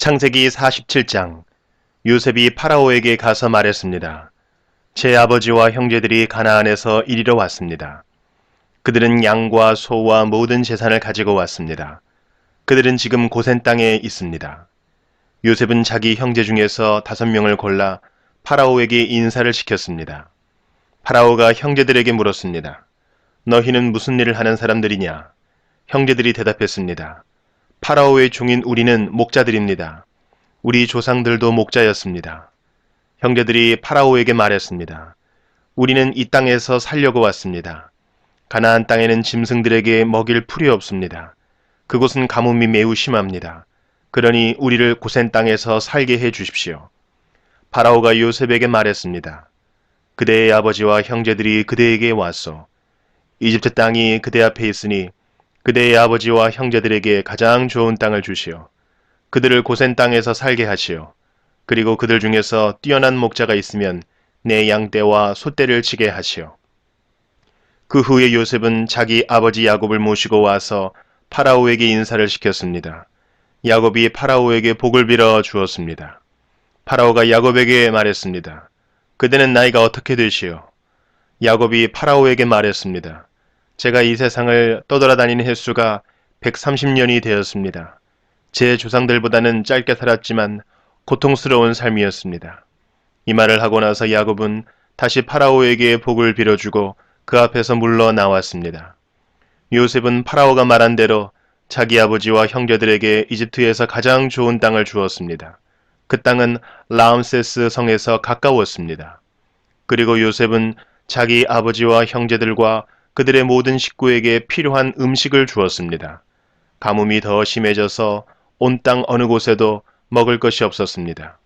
창세기 47장. 요셉이 파라오에게 가서 말했습니다. 제 아버지와 형제들이 가나안에서 이리로 왔습니다. 그들은 양과 소와 모든 재산을 가지고 왔습니다. 그들은 지금 고센 땅에 있습니다. 요셉은 자기 형제 중에서 5명을 골라 파라오에게 인사를 시켰습니다. 파라오가 형제들에게 물었습니다. 너희는 무슨 일을 하는 사람들이냐? 형제들이 대답했습니다. 파라오의 종인 우리는 목자들입니다. 우리 조상들도 목자였습니다. 형제들이 파라오에게 말했습니다. 우리는 이 땅에서 살려고 왔습니다. 가나안 땅에는 짐승들에게 먹일 풀이 없습니다. 그곳은 가뭄이 매우 심합니다. 그러니 우리를 고센 땅에서 살게 해 주십시오. 파라오가 요셉에게 말했습니다. 그대의 아버지와 형제들이 그대에게 왔소. 이집트 땅이 그대 앞에 있으니 그대의 아버지와 형제들에게 가장 좋은 땅을 주시오. 그들을 고센 땅에서 살게 하시오. 그리고 그들 중에서 뛰어난 목자가 있으면 내 양떼와 소떼를 치게 하시오. 그 후에 요셉은 자기 아버지 야곱을 모시고 와서 파라오에게 인사를 시켰습니다. 야곱이 파라오에게 복을 빌어 주었습니다. 파라오가 야곱에게 말했습니다. 그대는 나이가 어떻게 되시오? 야곱이 파라오에게 말했습니다. 제가 이 세상을 떠돌아다니는 횟수가 130년이 되었습니다. 제 조상들보다는 짧게 살았지만 고통스러운 삶이었습니다. 이 말을 하고 나서 야곱은 다시 파라오에게 복을 빌어주고 그 앞에서 물러 나왔습니다. 요셉은 파라오가 말한 대로 자기 아버지와 형제들에게 이집트에서 가장 좋은 땅을 주었습니다. 그 땅은 라암세스 성에서 가까웠습니다. 그리고 요셉은 자기 아버지와 형제들과 그들의 모든 식구에게 필요한 음식을 주었습니다. 가뭄이 더 심해져서 온 땅 어느 곳에도 먹을 것이 없었습니다.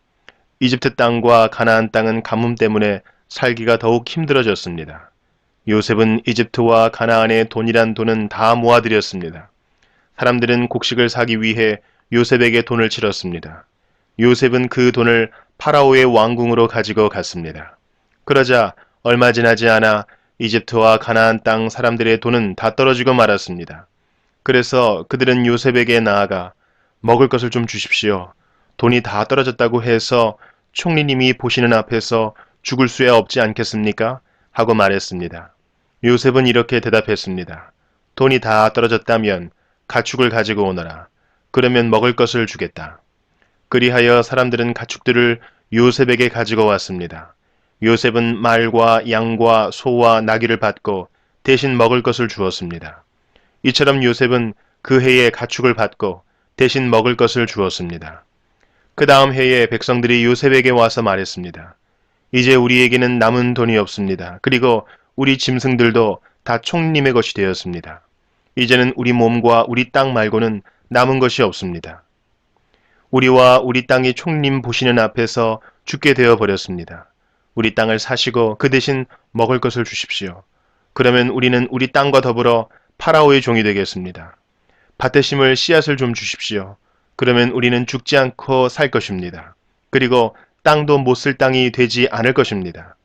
이집트 땅과 가나안 땅은 가뭄 때문에 살기가 더욱 힘들어졌습니다. 요셉은 이집트와 가나안의 돈이란 돈은 다 모아들였습니다. 사람들은 곡식을 사기 위해 요셉에게 돈을 치렀습니다. 요셉은 그 돈을 파라오의 왕궁으로 가지고 갔습니다. 그러자 얼마 지나지 않아 이집트와 가나안 땅 사람들의 돈은 다 떨어지고 말았습니다. 그래서 그들은 요셉에게 나아가 먹을 것을 좀 주십시오. 돈이 다 떨어졌다고 해서 총리님이 보시는 앞에서 죽을 수야 없지 않겠습니까? 하고 말했습니다. 요셉은 이렇게 대답했습니다. 돈이 다 떨어졌다면 가축을 가지고 오너라. 그러면 먹을 것을 주겠다. 그리하여 사람들은 가축들을 요셉에게 가지고 왔습니다. 요셉은 말과 양과 소와 나귀를 받고 대신 먹을 것을 주었습니다. 이처럼 요셉은 그 해에 가축을 받고 대신 먹을 것을 주었습니다. 그 다음 해에 백성들이 요셉에게 와서 말했습니다. 이제 우리에게는 남은 돈이 없습니다. 그리고 우리 짐승들도 다 총리님의 것이 되었습니다. 이제는 우리 몸과 우리 땅 말고는 남은 것이 없습니다. 우리와 우리 땅이 총리님 보시는 앞에서 죽게 되어 버렸습니다. 우리 땅을 사시고 그 대신 먹을 것을 주십시오. 그러면 우리는 우리 땅과 더불어 파라오의 종이 되겠습니다. 밭에 심을 씨앗을 좀 주십시오. 그러면 우리는 죽지 않고 살 것입니다. 그리고 땅도 못 쓸 땅이 되지 않을 것입니다.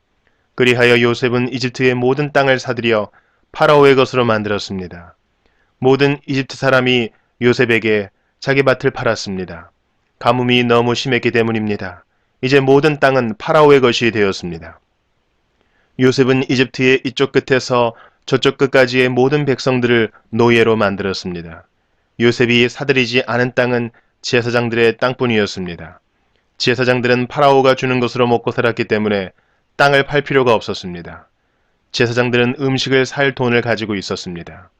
그리하여 요셉은 이집트의 모든 땅을 사들여 파라오의 것으로 만들었습니다. 모든 이집트 사람이 요셉에게 자기 밭을 팔았습니다. 가뭄이 너무 심했기 때문입니다. 이제 모든 땅은 파라오의 것이 되었습니다. 요셉은 이집트의 이쪽 끝에서 저쪽 끝까지의 모든 백성들을 노예로 만들었습니다. 요셉이 사들이지 않은 땅은 제사장들의 땅뿐이었습니다. 제사장들은 파라오가 주는 것으로 먹고 살았기 때문에 땅을 팔 필요가 없었습니다. 제사장들은 음식을 살 돈을 가지고 있었습니다.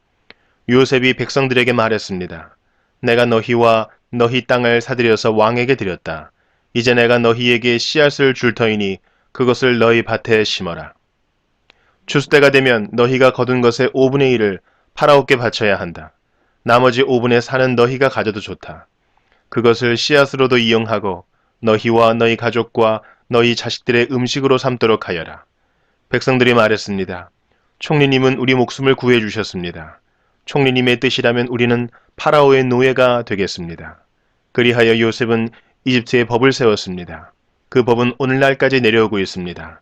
요셉이 백성들에게 말했습니다. 내가 너희와 너희 땅을 사들여서 왕에게 드렸다. 이제 내가 너희에게 씨앗을 줄 터이니 그것을 너희 밭에 심어라. 추수 때가 되면 너희가 거둔 것의 5분의 1을 파라오께 바쳐야 한다. 나머지 5분의 4는 너희가 가져도 좋다. 그것을 씨앗으로도 이용하고 너희와 너희 가족과 너희 자식들의 음식으로 삼도록 하여라. 백성들이 말했습니다. 총리님은 우리 목숨을 구해 주셨습니다. 총리님의 뜻이라면 우리는 파라오의 노예가 되겠습니다. 그리하여 요셉은 이집트의 법을 세웠습니다. 그 법은 오늘날까지 내려오고 있습니다.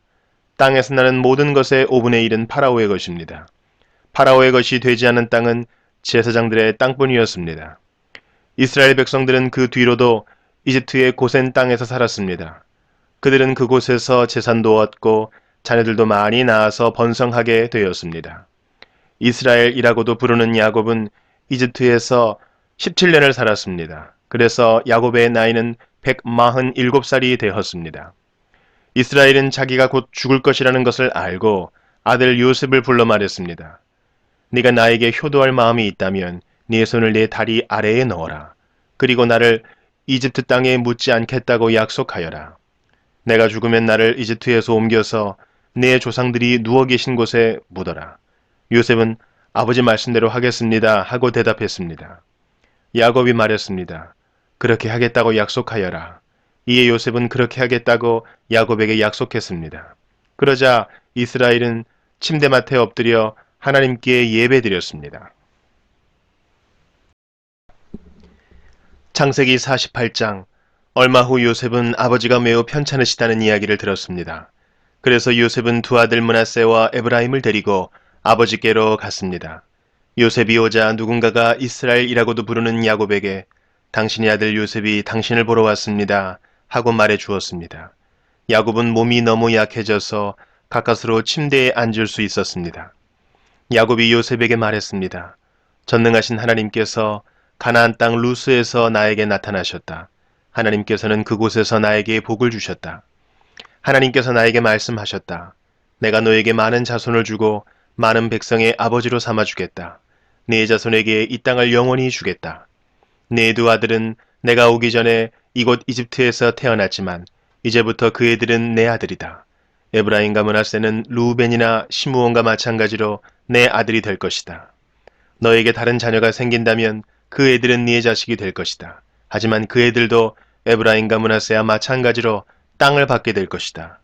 땅에서 나는 모든 것의 5분의 1은 파라오의 것입니다. 파라오의 것이 되지 않은 땅은 제사장들의 땅뿐이었습니다. 이스라엘 백성들은 그 뒤로도 이집트의 고센 땅에서 살았습니다. 그들은 그곳에서 재산도 얻고 자녀들도 많이 낳아서 번성하게 되었습니다. 이스라엘이라고도 부르는 야곱은 이집트에서 17년을 살았습니다. 그래서 야곱의 나이는 147살이 되었습니다. 이스라엘은 자기가 곧 죽을 것이라는 것을 알고 아들 요셉을 불러 말했습니다. 네가 나에게 효도할 마음이 있다면 네 손을 내 다리 아래에 넣어라. 그리고 나를 이집트 땅에 묻지 않겠다고 약속하여라. 내가 죽으면 나를 이집트에서 옮겨서 내 조상들이 누워 계신 곳에 묻어라. 요셉은 아버지 말씀대로 하겠습니다 하고 대답했습니다. 야곱이 말했습니다. 그렇게 하겠다고 약속하여라. 이에 요셉은 그렇게 하겠다고 야곱에게 약속했습니다. 그러자 이스라엘은 침대맡에 엎드려 하나님께 예배드렸습니다. 창세기 48장. 얼마 후 요셉은 아버지가 매우 편찮으시다는 이야기를 들었습니다. 그래서 요셉은 두 아들 므낫세와 에브라임을 데리고 아버지께로 갔습니다. 요셉이 오자 누군가가 이스라엘이라고도 부르는 야곱에게 당신의 아들 요셉이 당신을 보러 왔습니다 하고 말해 주었습니다. 야곱은 몸이 너무 약해져서 가까스로 침대에 앉을 수 있었습니다. 야곱이 요셉에게 말했습니다. 전능하신 하나님께서 가나안 땅 루스에서 나에게 나타나셨다. 하나님께서는 그곳에서 나에게 복을 주셨다. 하나님께서 나에게 말씀하셨다. 내가 너에게 많은 자손을 주고 많은 백성의 아버지로 삼아주겠다. 네 자손에게 이 땅을 영원히 주겠다. 네 두 아들은 내가 오기 전에 이곳 이집트에서 태어났지만 이제부터 그 애들은 내 아들이다. 에브라임과 므낫세는 루벤이나 시므온과 마찬가지로 내 아들이 될 것이다. 너에게 다른 자녀가 생긴다면 그 애들은 네 자식이 될 것이다. 하지만 그 애들도 에브라임과 므낫세와 마찬가지로 땅을 받게 될 것이다.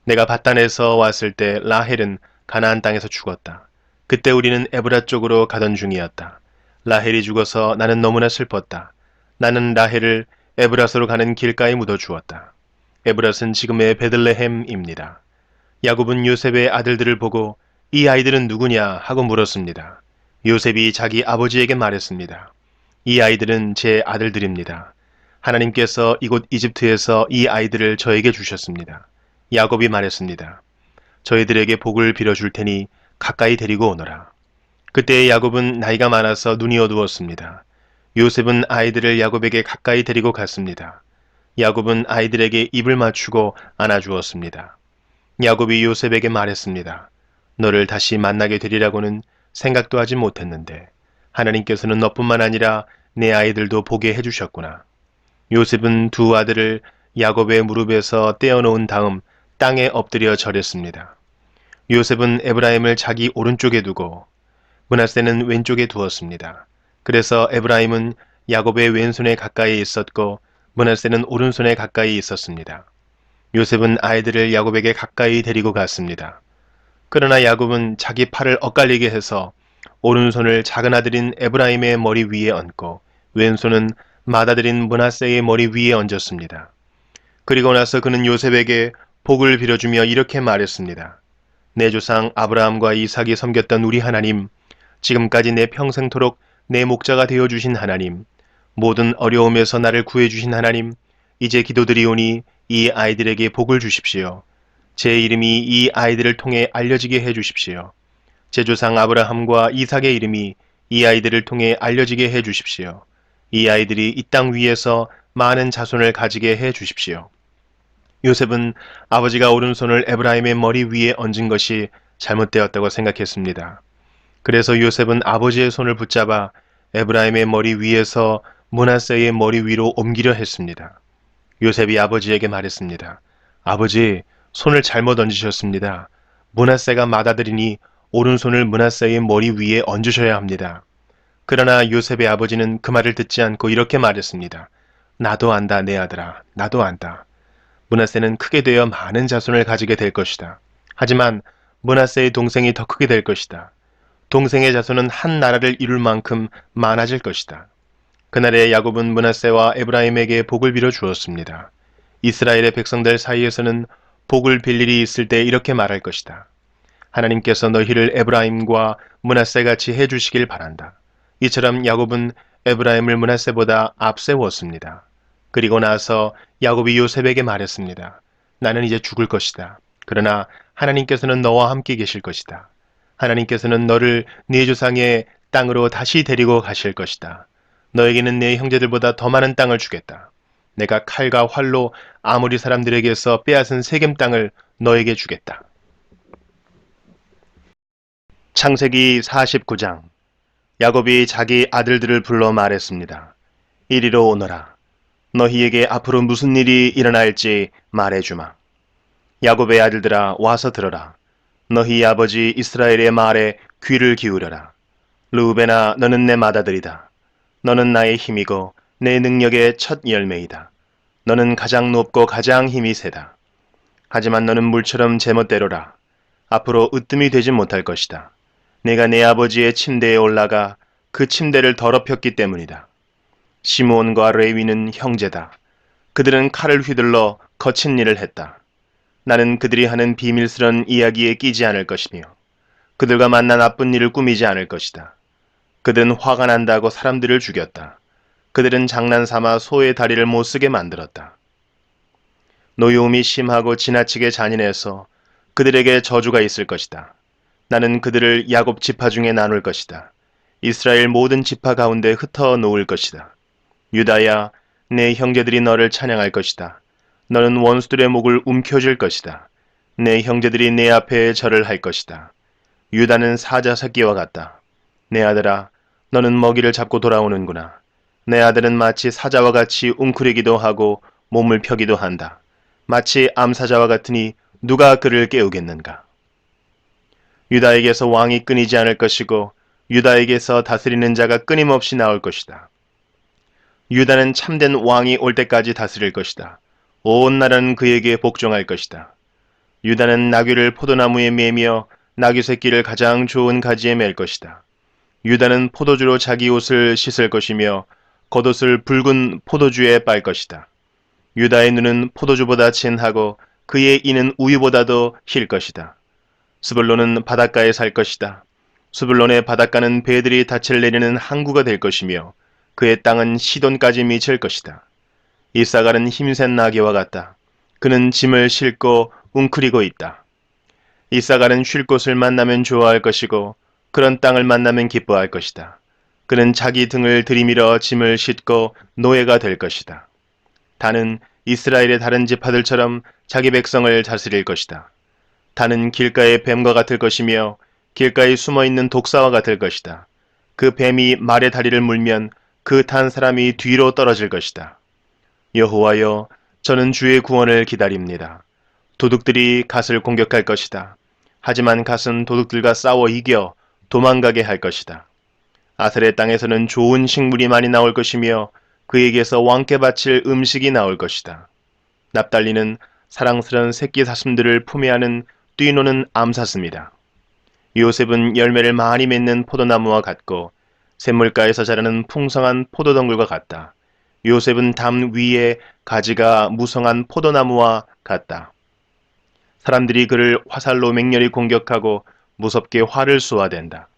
내가 바단에서 왔을 때 라헬은 가나안 땅에서 죽었다. 그때 우리는 에브라 쪽으로 가던 중이었다. 라헬이 죽어서 나는 너무나 슬펐다. 나는 라헬을 에브라스로 가는 길가에 묻어 주었다. 에브라스는 지금의 베들레헴입니다. 야곱은 요셉의 아들들을 보고 이 아이들은 누구냐 하고 물었습니다. 요셉이 자기 아버지에게 말했습니다. 이 아이들은 제 아들들입니다. 하나님께서 이곳 이집트에서 이 아이들을 저에게 주셨습니다. 야곱이 말했습니다. 저희들에게 복을 빌어줄 테니 가까이 데리고 오너라. 그때 야곱은 나이가 많아서 눈이 어두웠습니다. 요셉은 아이들을 야곱에게 가까이 데리고 갔습니다. 야곱은 아이들에게 입을 맞추고 안아주었습니다. 야곱이 요셉에게 말했습니다. 너를 다시 만나게 되리라고는 생각도 하지 못했는데 하나님께서는 너뿐만 아니라 내 아이들도 보게 해주셨구나. 요셉은 두 아들을 야곱의 무릎에서 떼어놓은 다음 땅에 엎드려 절했습니다. 요셉은 에브라임을 자기 오른쪽에 두고 므낫세는 왼쪽에 두었습니다. 그래서 에브라임은 야곱의 왼손에 가까이 있었고 므낫세는 오른손에 가까이 있었습니다. 요셉은 아이들을 야곱에게 가까이 데리고 갔습니다. 그러나 야곱은 자기 팔을 엇갈리게 해서 오른손을 작은 아들인 에브라임의 머리 위에 얹고 왼손은 맏아들인 므낫세의 머리 위에 얹었습니다. 그리고 나서 그는 요셉에게 복을 빌어주며 이렇게 말했습니다. 내 조상 아브라함과 이삭이 섬겼던 우리 하나님, 지금까지 내 평생토록 내 목자가 되어주신 하나님, 모든 어려움에서 나를 구해주신 하나님, 이제 기도드리오니 이 아이들에게 복을 주십시오. 제 이름이 이 아이들을 통해 알려지게 해주십시오. 제 조상 아브라함과 이삭의 이름이 이 아이들을 통해 알려지게 해주십시오. 이 아이들이 이 땅 위에서 많은 자손을 가지게 해주십시오. 요셉은 아버지가 오른손을 에브라임의 머리 위에 얹은 것이 잘못되었다고 생각했습니다. 그래서 요셉은 아버지의 손을 붙잡아 에브라임의 머리 위에서 므낫세의 머리 위로 옮기려 했습니다. 요셉이 아버지에게 말했습니다. 아버지, 손을 잘못 얹으셨습니다. 므낫세가 맏아들이니 오른손을 므낫세의 머리 위에 얹으셔야 합니다. 그러나 요셉의 아버지는 그 말을 듣지 않고 이렇게 말했습니다. 나도 안다, 내 아들아. 나도 안다. 므낫세는 크게 되어 많은 자손을 가지게 될 것이다. 하지만 므낫세의 동생이 더 크게 될 것이다. 동생의 자손은 한 나라를 이룰 만큼 많아질 것이다. 그날에 야곱은 므낫세와 에브라임에게 복을 빌어 주었습니다. 이스라엘의 백성들 사이에서는 복을 빌 일이 있을 때 이렇게 말할 것이다. 하나님께서 너희를 에브라임과 므낫세 같이 해주시길 바란다. 이처럼 야곱은 에브라임을 므낫세보다 앞세웠습니다. 그리고 나서 야곱이 요셉에게 말했습니다. 나는 이제 죽을 것이다. 그러나 하나님께서는 너와 함께 계실 것이다. 하나님께서는 너를 네 조상의 땅으로 다시 데리고 가실 것이다. 너에게는 네 형제들보다 더 많은 땅을 주겠다. 내가 칼과 활로 아모리 사람들에게서 빼앗은 세겜 땅을 너에게 주겠다. 창세기 49장. 야곱이 자기 아들들을 불러 말했습니다. 이리로 오너라. 너희에게 앞으로 무슨 일이 일어날지 말해주마. 야곱의 아들들아, 와서 들어라. 너희 아버지 이스라엘의 말에 귀를 기울여라. 르우벤아, 너는 내 맏아들이다. 너는 나의 힘이고 내 능력의 첫 열매이다. 너는 가장 높고 가장 힘이 세다. 하지만 너는 물처럼 제멋대로라. 앞으로 으뜸이 되지 못할 것이다. 내가 내 아버지의 침대에 올라가 그 침대를 더럽혔기 때문이다. 시므온과 레위는 형제다. 그들은 칼을 휘둘러 거친 일을 했다. 나는 그들이 하는 비밀스런 이야기에 끼지 않을 것이며 그들과 만나 나쁜 일을 꾸미지 않을 것이다. 그들은 화가 난다고 사람들을 죽였다. 그들은 장난삼아 소의 다리를 못쓰게 만들었다. 노여움이 심하고 지나치게 잔인해서 그들에게 저주가 있을 것이다. 나는 그들을 야곱 지파 중에 나눌 것이다. 이스라엘 모든 지파 가운데 흩어 놓을 것이다. 유다야, 내 형제들이 너를 찬양할 것이다. 너는 원수들의 목을 움켜쥘 것이다. 내 형제들이 내 앞에 절을 할 것이다. 유다는 사자 새끼와 같다. 내 아들아, 너는 먹이를 잡고 돌아오는구나. 내 아들은 마치 사자와 같이 웅크리기도 하고 몸을 펴기도 한다. 마치 암사자와 같으니 누가 그를 깨우겠는가. 유다에게서 왕이 끊이지 않을 것이고 유다에게서 다스리는 자가 끊임없이 나올 것이다. 유다는 참된 왕이 올 때까지 다스릴 것이다. 온 나라는 그에게 복종할 것이다. 유다는 나귀를 포도나무에 매며 나귀 새끼를 가장 좋은 가지에 맬 것이다. 유다는 포도주로 자기 옷을 씻을 것이며 겉옷을 붉은 포도주에 빨 것이다. 유다의 눈은 포도주보다 진하고 그의 이는 우유보다도 힐 것이다. 스불론은 바닷가에 살 것이다. 스불론의 바닷가는 배들이 닻을 내리는 항구가 될 것이며 그의 땅은 시돈까지 미칠 것이다. 이사갈은 힘센 나귀와 같다. 그는 짐을 싣고 웅크리고 있다. 이사갈은 쉴 곳을 만나면 좋아할 것이고 그런 땅을 만나면 기뻐할 것이다. 그는 자기 등을 들이밀어 짐을 싣고 노예가 될 것이다. 단은 이스라엘의 다른 지파들처럼 자기 백성을 다스릴 것이다. 단은 길가의 뱀과 같을 것이며 길가에 숨어있는 독사와 같을 것이다. 그 뱀이 말의 다리를 물면 그 탄 사람이 뒤로 떨어질 것이다. 여호와여, 저는 주의 구원을 기다립니다. 도둑들이 갓을 공격할 것이다. 하지만 갓은 도둑들과 싸워 이겨 도망가게 할 것이다. 아셀의 땅에서는 좋은 식물이 많이 나올 것이며 그에게서 왕께 바칠 음식이 나올 것이다. 납달리는 사랑스러운 새끼 사슴들을 품에 안은 뛰노는 암사슴이다. 요셉은 열매를 많이 맺는 포도나무와 같고 샘물가에서 자라는 풍성한 포도덩굴과 같다. 요셉은 담 위에 가지가 무성한 포도나무와 같다. 사람들이 그를 화살로 맹렬히 공격하고 무섭게 활을 쏘아댄다.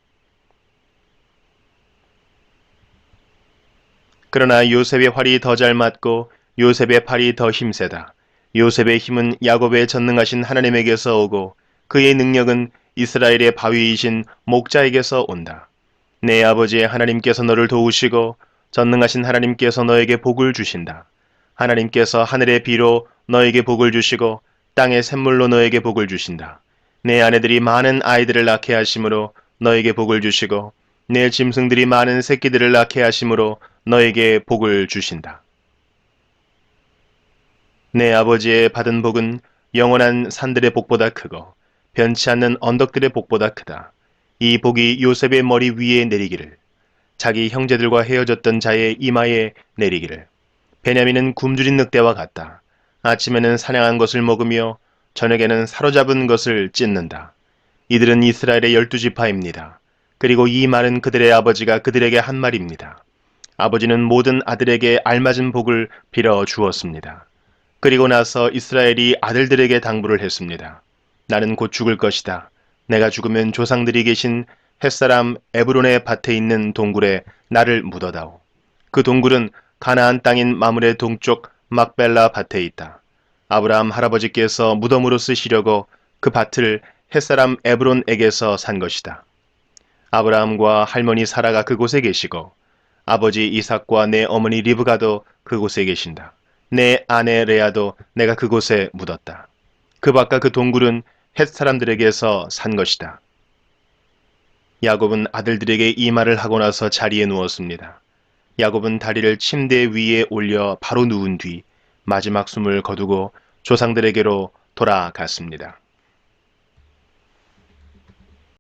그러나 요셉의 활이 더 잘 맞고 요셉의 팔이 더 힘세다. 요셉의 힘은 야곱의 전능하신 하나님에게서 오고 그의 능력은 이스라엘의 바위이신 목자에게서 온다. 내 아버지의 하나님께서 너를 도우시고 전능하신 하나님께서 너에게 복을 주신다. 하나님께서 하늘의 비로 너에게 복을 주시고 땅의 샘물로 너에게 복을 주신다. 내 아내들이 많은 아이들을 낳게 하심으로 너에게 복을 주시고 내 짐승들이 많은 새끼들을 낳게 하심으로 너에게 복을 주신다. 내 아버지의 받은 복은 영원한 산들의 복보다 크고 변치 않는 언덕들의 복보다 크다. 이 복이 요셉의 머리 위에 내리기를, 자기 형제들과 헤어졌던 자의 이마에 내리기를. 베냐민은 굶주린 늑대와 같다. 아침에는 사냥한 것을 먹으며 저녁에는 사로잡은 것을 찢는다. 이들은 이스라엘의 12지파입니다. 그리고 이 말은 그들의 아버지가 그들에게 한 말입니다. 아버지는 모든 아들에게 알맞은 복을 빌어 주었습니다. 그리고 나서 이스라엘이 아들들에게 당부를 했습니다. 나는 곧 죽을 것이다. 내가 죽으면 조상들이 계신 햇사람 에브론의 밭에 있는 동굴에 나를 묻어다오. 그 동굴은 가나안 땅인 마므레 동쪽 막벨라 밭에 있다. 아브라함 할아버지께서 무덤으로 쓰시려고 그 밭을 햇사람 에브론에게서 산 것이다. 아브라함과 할머니 사라가 그곳에 계시고 아버지 이삭과 내 어머니 리브가도 그곳에 계신다. 내 아내 레아도 내가 그곳에 묻었다. 그 밭과 그 동굴은 헷 사람들에게서 산 것이다. 야곱은 아들들에게 이 말을 하고 나서 자리에 누웠습니다. 야곱은 다리를 침대 위에 올려 바로 누운 뒤 마지막 숨을 거두고 조상들에게로 돌아갔습니다.